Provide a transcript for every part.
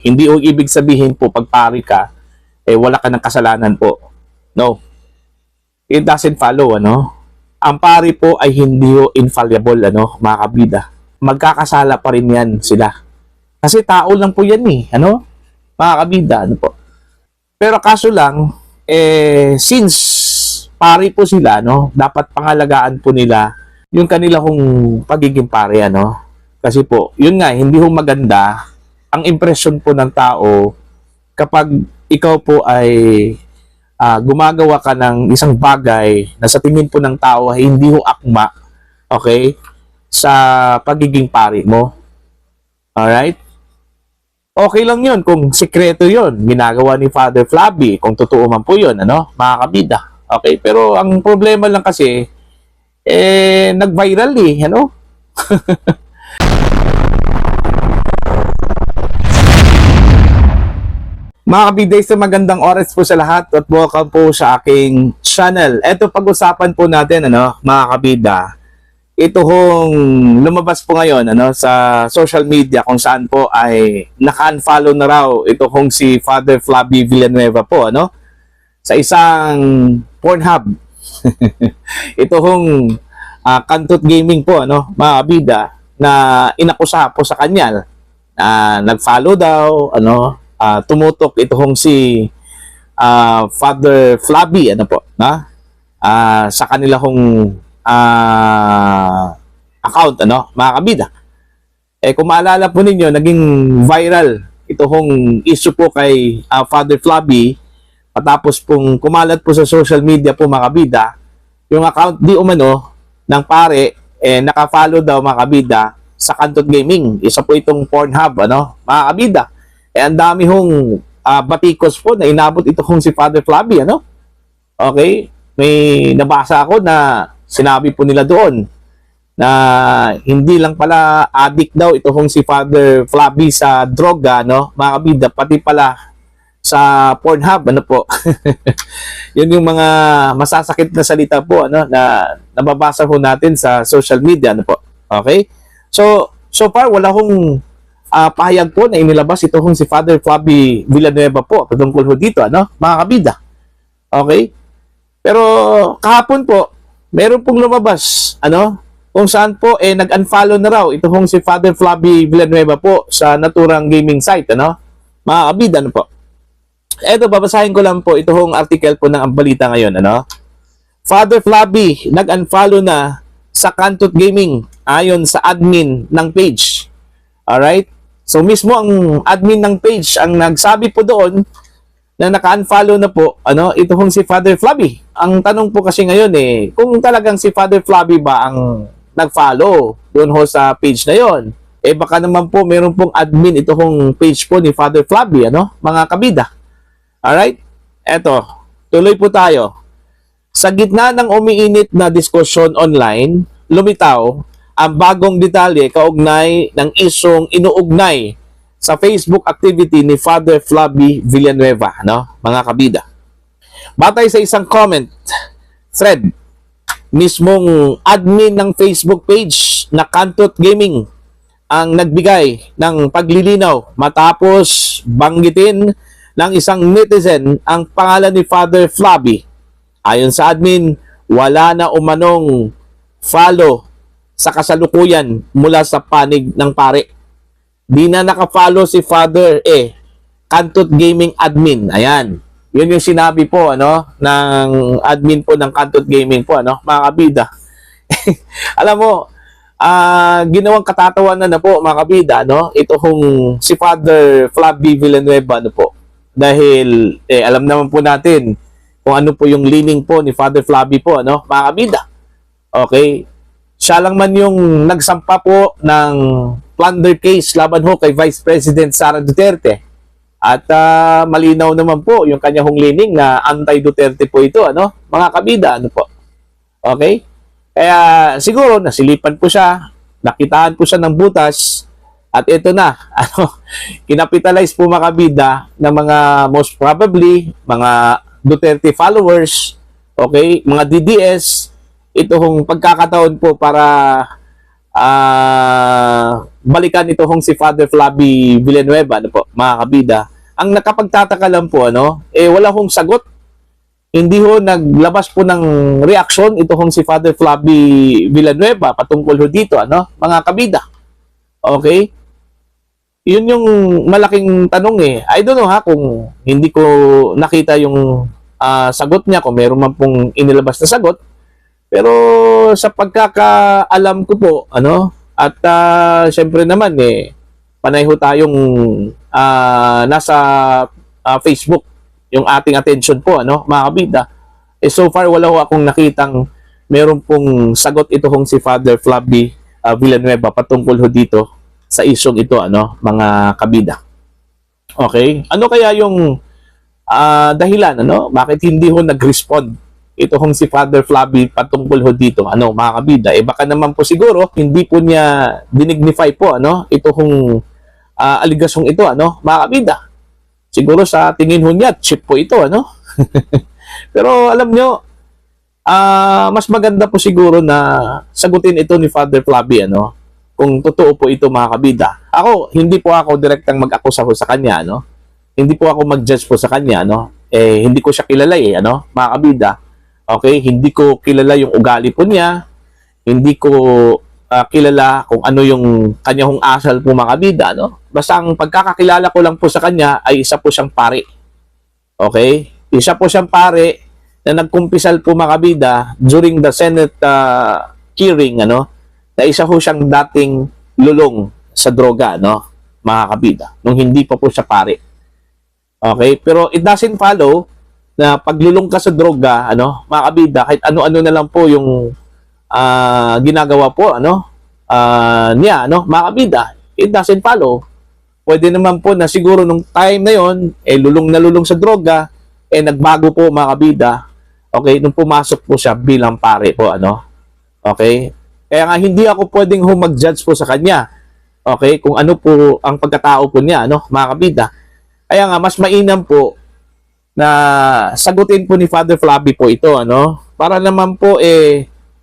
Hindi o ibig sabihin po pag pari ka, wala ka ng kasalanan po. No. It doesn't follow, ano? Ang pari po ay hindi ho infallible, ano, mga kabida. Magkakasala pa rin yan sila. Kasi tao lang po yan ano? Mga kabida, ano po. Pero kaso lang, since pari po sila, no, dapat pangalagaan po nila yung kanila kung pagiging pari, ano? Kasi po, yun nga, hindi ho maganda ang impression po ng tao kapag ikaw po ay gumagawa ka ng isang bagay na sa tingin po ng tao ay hindi ho akma, okay, sa pagiging pari mo. Alright? Okay lang yun kung sikreto yun, ginagawa ni Father Flabby, kung totoo man po yun, ano, mga kabida. Okay? Pero ang problema lang kasi, nag-viral ano? Mga kabidays, na magandang oras po sa lahat at welcome po sa aking channel. Ito pag-usapan po natin, ano, mga kabida. Ito hong lumabas po ngayon, ano, sa social media kung saan po ay naka-unfollow na raw ito hong si Father Flabby Villanueva po, ano, sa isang Pornhub. Ito hong Kantot Gaming po, ano, mga kabida, na inakusa po sa kanya na nag-follow daw, ano, tumutok ito hong si Father Flabby, ano po, na sa kanila hong account, ano, mga kabida. Kung maalala po ninyo, naging viral ito hong issue po kay Father Flabby patapos pong kumalat po sa social media po, mga kabida, yung account di umano ng pare, naka-follow daw, mga kabida, sa Kantot Gaming. Isa po itong Pornhub, ano, mga kabida. Ang dami hong batikos po na inabot ito hong si Father Flabby, ano? Okay? May nabasa ako na sinabi po nila doon na hindi lang pala addict daw ito hong si Father Flabby sa droga, no? Mga kabida, pati pala sa Pornhub, ano po? Yun yung mga masasakit na salita po, ano, na nababasa po natin sa social media, ano po? Okay? So far, wala hong pahayag po na inilabas ito hong si Father Flabby Villanueva po patungkol ho dito, ano, mga kabida. Okay? Pero kahapon po, meron pong lumabas, ano, kung saan po nag-unfollow na raw ito hong si Father Flabby Villanueva po sa naturang gaming site, ano, mga kabida, ano po. Eto, babasahin ko lang po ito hong article po ng balita ngayon, ano. Father Flabby nag-unfollow na sa Kantot Gaming ayon sa admin ng page. Alright? So mismo ang admin ng page ang nagsabi po doon na naka-unfollow na po, ano, ito hong si Father Flabby. Ang tanong po kasi ngayon kung talagang si Father Flabby ba ang nag-follow doon ho sa page na yon, baka naman po meron pong admin ito hong page po ni Father Flabby, ano, mga kabida. Alright? Eto, tuloy po tayo. Sa gitna ng umiinit na diskusyon online, lumitaw ang bagong detalye kaugnay ng isyong inuugnay sa Facebook activity ni Father Flabby Villanueva, no, mga kabida. Batay sa isang comment thread, mismong admin ng Facebook page na Kantot Gaming ang nagbigay ng paglilinaw matapos banggitin ng isang netizen ang pangalan ni Father Flabby. Ayon sa admin, wala na umanong follow sa kasalukuyan mula sa panig ng pare. Di na naka-follow si Father Kantot Gaming admin. Ayan. Yun yung sinabi po, ano, ng admin po ng Kantot Gaming po, ano, mga kabida. Alam mo, ginawang katatawanan na po, mga kabida, no, ito hong si Father Flabby Villanueva, ano po. Dahil alam naman po natin kung ano po yung leaning po ni Father Flabby po, ano, mga kabida. Okay? Siya lang man yung nagsampa po ng plunder case laban ho kay Vice President Sara Duterte. At malinaw naman po yung kanya hong leaning na anti-Duterte po ito, ano, mga kabida, ano po. Okay? Kaya siguro nasilipan po siya, nakitaan po siya ng butas, at ito na, ano, kinapitalize po, mga kabida, ng mga most probably mga Duterte followers, okay, mga DDS, ito hong pagkakataon po para balikan ito hong si Father Flavi Villanueva, ano po, mga kabida. Ang nakapagtataka lang po, ano, wala hong sagot. Hindi ho naglabas po ng reaksyon ito hong si Father Flavi Villanueva patungkol ho dito, ano, mga kabida. Okay? Yun yung malaking tanong eh. I don't know ha, kung hindi ko nakita yung sagot niya, kung meron man pong inilabas na sagot. Pero sa pagkakaalam ko po, ano, at syempre naman panay ho tayong nasa Facebook yung ating attention po, ano, mga kabida. So far wala ho akong nakitang meron pong sagot ito hong si Father Flavi Villanueva patungkol ho dito sa isyong ito, ano, mga kabida. Okay? Ano kaya yung dahilan, ano? Bakit hindi ho nag-respond ito hong si Father Flavi patungkol ho dito, ano, mga kabida? Baka naman po siguro hindi po niya dinignify po, ano, ito hong aligasyong ito, ano, mga kabida. Siguro sa tingin ho niya, cheap po ito, ano? Pero alam nyo, mas maganda po siguro na sagutin ito ni Father Flavi, ano, kung totoo po ito, mga kabida. Ako, hindi po ako direktang mag-akusa ho sa kanya, ano? Hindi po ako mag-judge po sa kanya, ano? Hindi ko siya kilala ano, mga kabida. Okay? Hindi ko kilala yung ugali po niya. Hindi ko kilala kung ano yung kanyang asal po, mga kabida, no? Basta ang pagkakakilala ko lang po sa kanya ay isa po siyang pari. Okay? Isa po siyang pari na nagkumpisal po, mga kabida, during the Senate hearing, ano, na isa po siyang dating lulong sa droga, no, mga kabida, nung hindi pa po siya pari. Okay? Pero it doesn't follow na paglulong ka sa droga, ano, mga kabida, kahit ano-ano na lang po yung ginagawa po, ano, niya, ano, mga kabida, it doesn't follow. Pwede naman po na siguro nung time na yon, lulong na lulong sa droga, nagbago po, mga kabida, okay, nung pumasok po siya bilang pare po, ano, okay. Kaya nga hindi ako pwedeng mag-judge po sa kanya, okay, kung ano po ang pagkatao po niya, ano, mga kabida. Kaya nga mas mainam po na sagutin po ni Father Flavi po ito, ano, para naman po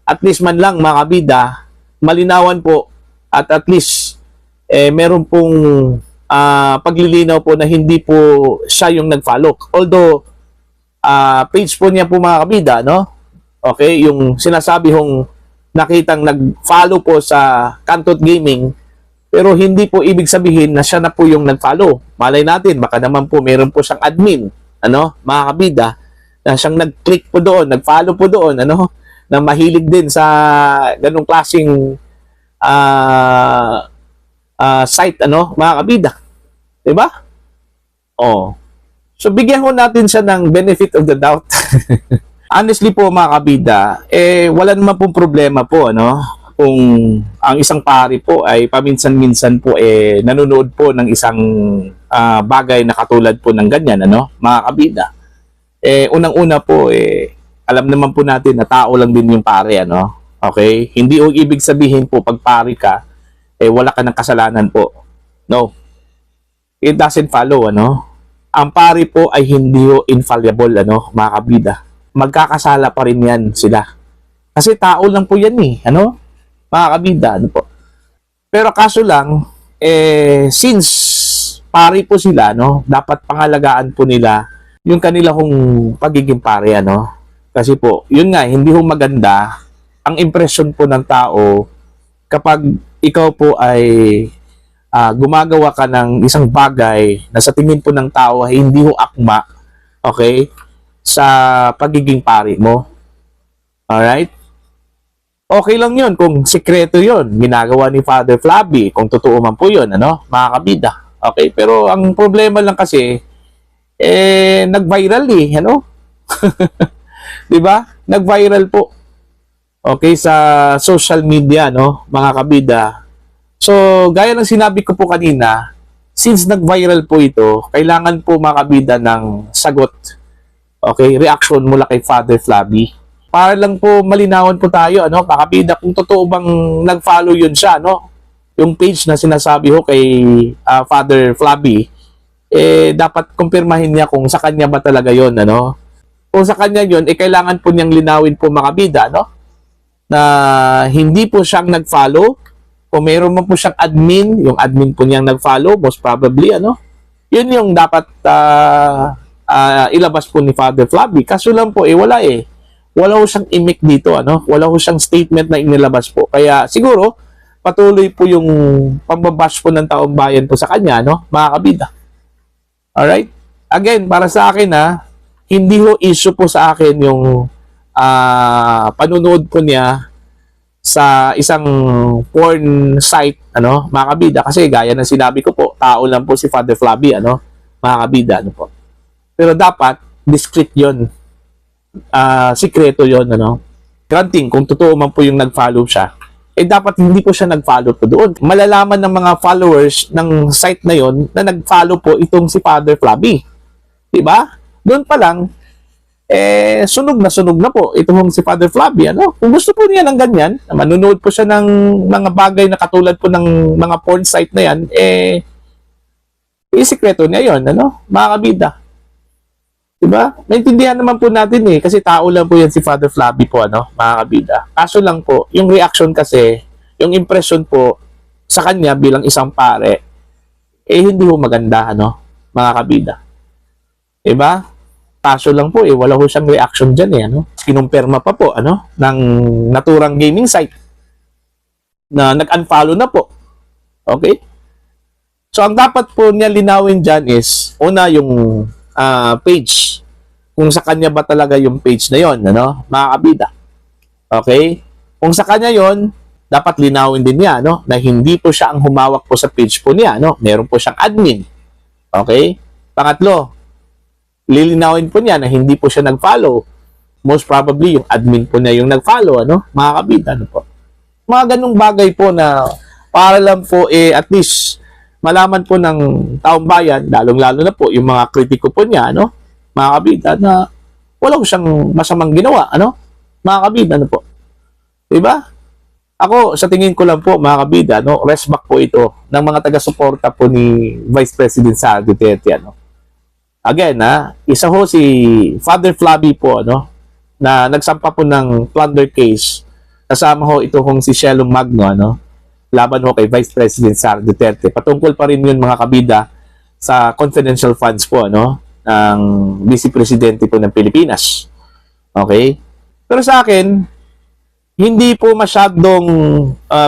at least man lang, mga kabida, malinawan po at least meron pong paglilinaw po na hindi po siya yung nag-follow. Although page po niya po, mga kabida, no? Okay, yung sinasabi hong nakitang nag-follow po sa Cantot Gaming, pero hindi po ibig sabihin na siya na po yung nag-follow. Malay natin, baka naman po meron po siyang admin, ano, mga kabida, na siyang nag-click po doon, nag-follow po doon, ano, na mahilig din sa ganung klaseng site, ano, mga kabida. Diba? Oh. So, bigyan ko natin siya ng benefit of the doubt. Honestly po, mga kabida, wala naman pong problema po, ano, kung ang isang pari po ay paminsan-minsan po nanonood po ng isang bagay na katulad po ng ganyan, ano, mga kabida. Unang-una po, alam naman po natin na tao lang din yung pare, ano, okay? Hindi o ibig sabihin po pag pari ka, wala ka ng kasalanan po. No. It doesn't follow, ano. Ang pari po ay hindi o infallible, ano, mga kabida. Magkakasala pa rin yan sila. Kasi tao lang po yan ano, mga kabida, ano po. Pero kaso lang, since pari po sila, no, dapat pangalagaan po nila yung kanila kong pagiging pari, ano. Kasi po, yun nga, hindi ho maganda ang impression po ng tao kapag ikaw po ay gumagawa ka ng isang bagay na sa tingin po ng tao ay hindi ho akma, okay, sa pagiging pari mo. Alright? Okay lang yun kung sikreto yun, ginagawa ni Father Flavi, kung totoo man po yun, ano, mga kabida. Okay? Pero ang problema lang kasi, nag-viral ano? Diba? Nag-viral po. Okay, sa social media, no, mga kabida. So, gaya ng sinabi ko po kanina, since nag-viral po ito, kailangan po, mga kabida, ng sagot. Okay, reaction mula kay Father Flavi. Para lang po malinawan po tayo, ano, mga kabida, kung totoo bang nag-follow yun siya, no? Yung page na sinasabi ho kay Father Flavi, dapat kumpirmahin niya kung sa kanya ba talaga yun, ano? Kung sa kanya yun, kailangan po niyang linawin po, mga kabida, no? Na hindi po siyang nag-follow Kung mayroon man po siyang admin, yung admin po niyang nag-follow, most probably, yun yung dapat ilabas po ni Father Flabby. Kaso lang po, wala eh. Wala ho siyang imik dito, Wala ho siyang statement na inilabas po. Kaya siguro, patuloy po yung pambabash po ng taong bayan po sa kanya, mga kabida. Alright? Again, para sa akin, hindi ho issue po sa akin yung panunood po niya sa isang porn site, mga kabida. Kasi gaya ng sinabi ko po, tao lang po si Father Flabby, mga kabida, po. Pero dapat, discreet yun. Sikreto yun, Granting, kung totoo man po yung nag-follow siya, dapat hindi po siya nag-follow po doon. Malalaman ng mga followers ng site na yon na nag-follow po itong si Father Flabby. Diba? Doon pa lang, sunog na po itong si Father Flabby, Kung gusto po niya ng ganyan, manunood po siya ng mga bagay na katulad po ng mga porn site na yan, isikreto niya yon, mga kabida. Diba? Naintindihan naman po natin kasi tao lang po yan si Father Flabby po, mga kabida. Kaso lang po, yung reaction kasi, yung impression po sa kanya bilang isang pare, hindi po maganda, mga kabida. Diba? Kaso lang po, wala po siyang reaction dyan, Kinumpirma pa po, ng naturang gaming site na nag-unfollow na po. Okay? So, ang dapat po niya linawin dyan is, una, yung page. Kung sa kanya ba talaga yung page na yon, mga kabida. Okay? Kung sa kanya yon, dapat linawin din niya, na hindi po siya ang humawak po sa page po niya, Meron po siyang admin. Okay? Pangatlo, lilinawin po niya na hindi po siya nag-follow. Most probably, yung admin po niya yung nag-follow, mga kabida, po. Mga ganung bagay po na para lang po, at least, malaman po ng taong bayan, lalong-lalo na po yung mga kritiko po niya, mga kabida, na wala ko siyang masamang ginawa, mga kabida, po. Diba? Ako, sa tingin ko lang po, mga kabida, rest back po ito ng mga taga-suporta po ni Vice President Sara Duterte, Again, isa ho si Father Flabby po, na nagsampa po ng plunder case, kasama ho ito hong si Shelo Magno, laban ho kay Vice President Sara Duterte. Patungkol pa rin yun, mga kabida, sa confidential funds po, ng Vice Presidente po ng Pilipinas. Okay? Pero sa akin, hindi po masyadong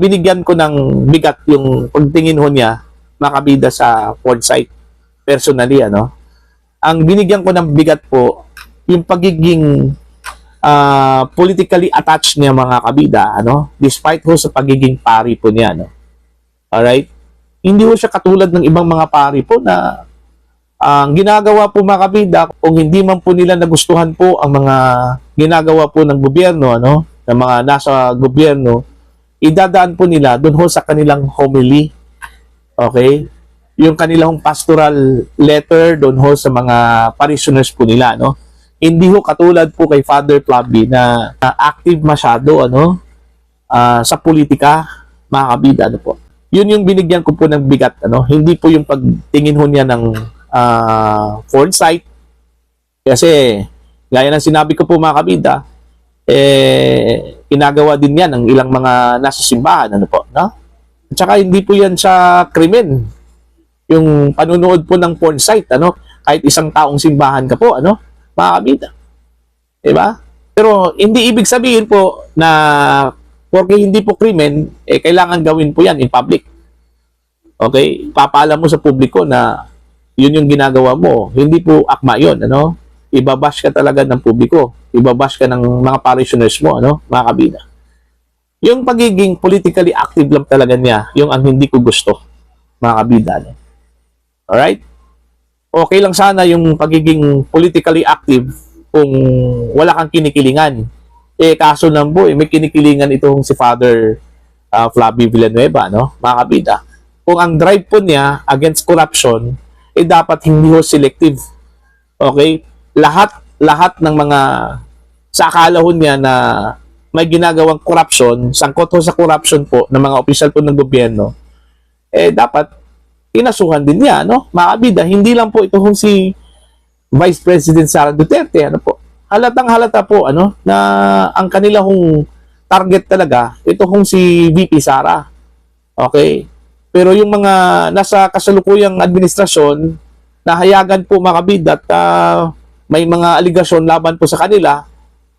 binigyan ko ng bigat yung pagtingin ho niya, mga kabida, sa porn site. Personally, Ang binigyan ko ng bigat po, yung pagiging politically attached niya, mga kabida, despite ho sa pagiging pari po niya, alright? Hindi ho siya katulad ng ibang mga pari po na ang ginagawa po, mga kabida, kung hindi man po nila nagustuhan po ang mga ginagawa po ng gobyerno, ng mga nasa gobyerno, idadaan po nila doon ho sa kanilang homily, okay? Yung kanilang pastoral letter doon ho sa mga parishioners po nila, Hindi ho katulad po kay Father Flabby na active masyado, sa politika, mga kabida, po. Yun yung binigyan ko po ng bigat, Hindi po yung pagtingin ho niya ng foresight. Kasi, gaya ng sinabi ko po, mga kabida, ginagawa din yan ng ilang mga nasa simbahan, po, At saka hindi po yan sa krimen. Yung panunood po ng porn site, kahit isang taong simbahan ka po, mga kabida. Diba? Pero hindi ibig sabihin po na porque hindi po krimen, kailangan gawin po yan in public. Okay? Papaalam mo sa publiko na yun yung ginagawa mo. Hindi po akma yun, Ibabash ka talaga ng publiko. Ibabash ka ng mga parishioners mo, mga kabida. Yung pagiging politically active lang talaga niya, yung ang hindi ko gusto, mga kabida, Alright? Okay lang sana yung pagiging politically active kung wala kang kinikilingan. Kaso lang po, may kinikilingan itong si Father Flabby Villanueva, mga kabida. Kung ang drive po niya against corruption, dapat hindi ho selective. Okay? Lahat ng mga sa akala ho niya na may ginagawang corruption, sangkot ho sa corruption po ng mga opisyal po ng gobyerno, dapat inasuhan din niya, mga kabida. Hindi lang po ito hong si Vice President Sara Duterte, po. Halatang halata po, na ang kanila hong target talaga, ito hong si VP Sara. Okay? Pero yung mga nasa kasalukuyang administrasyon, nahayagan po mga kabida at may mga aligasyon laban po sa kanila,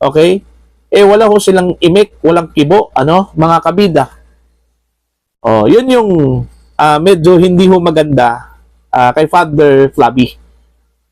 okay? Wala ho silang imik, walang kibo, mga kabida. Yun yung medyo hindi ho maganda kay Father Flavi.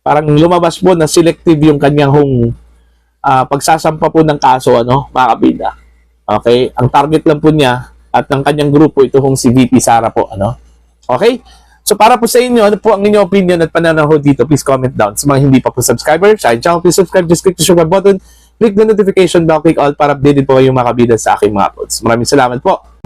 Parang lumabas po na selective yung kanyang pagsasampa po ng kaso, mga kabida. Okay? Ang target lang po niya at ng kanyang grupo, ito si VP Sara po, Okay? So para po sa inyo, ano po ang inyong opinion at pananaw dito, please comment down. Sa mga hindi pa po subscriber, sa aking channel, please subscribe, just click the subscribe button, click the notification bell, click all para updated po kayong mga kabida sa aking mga uploads. Maraming salamat po.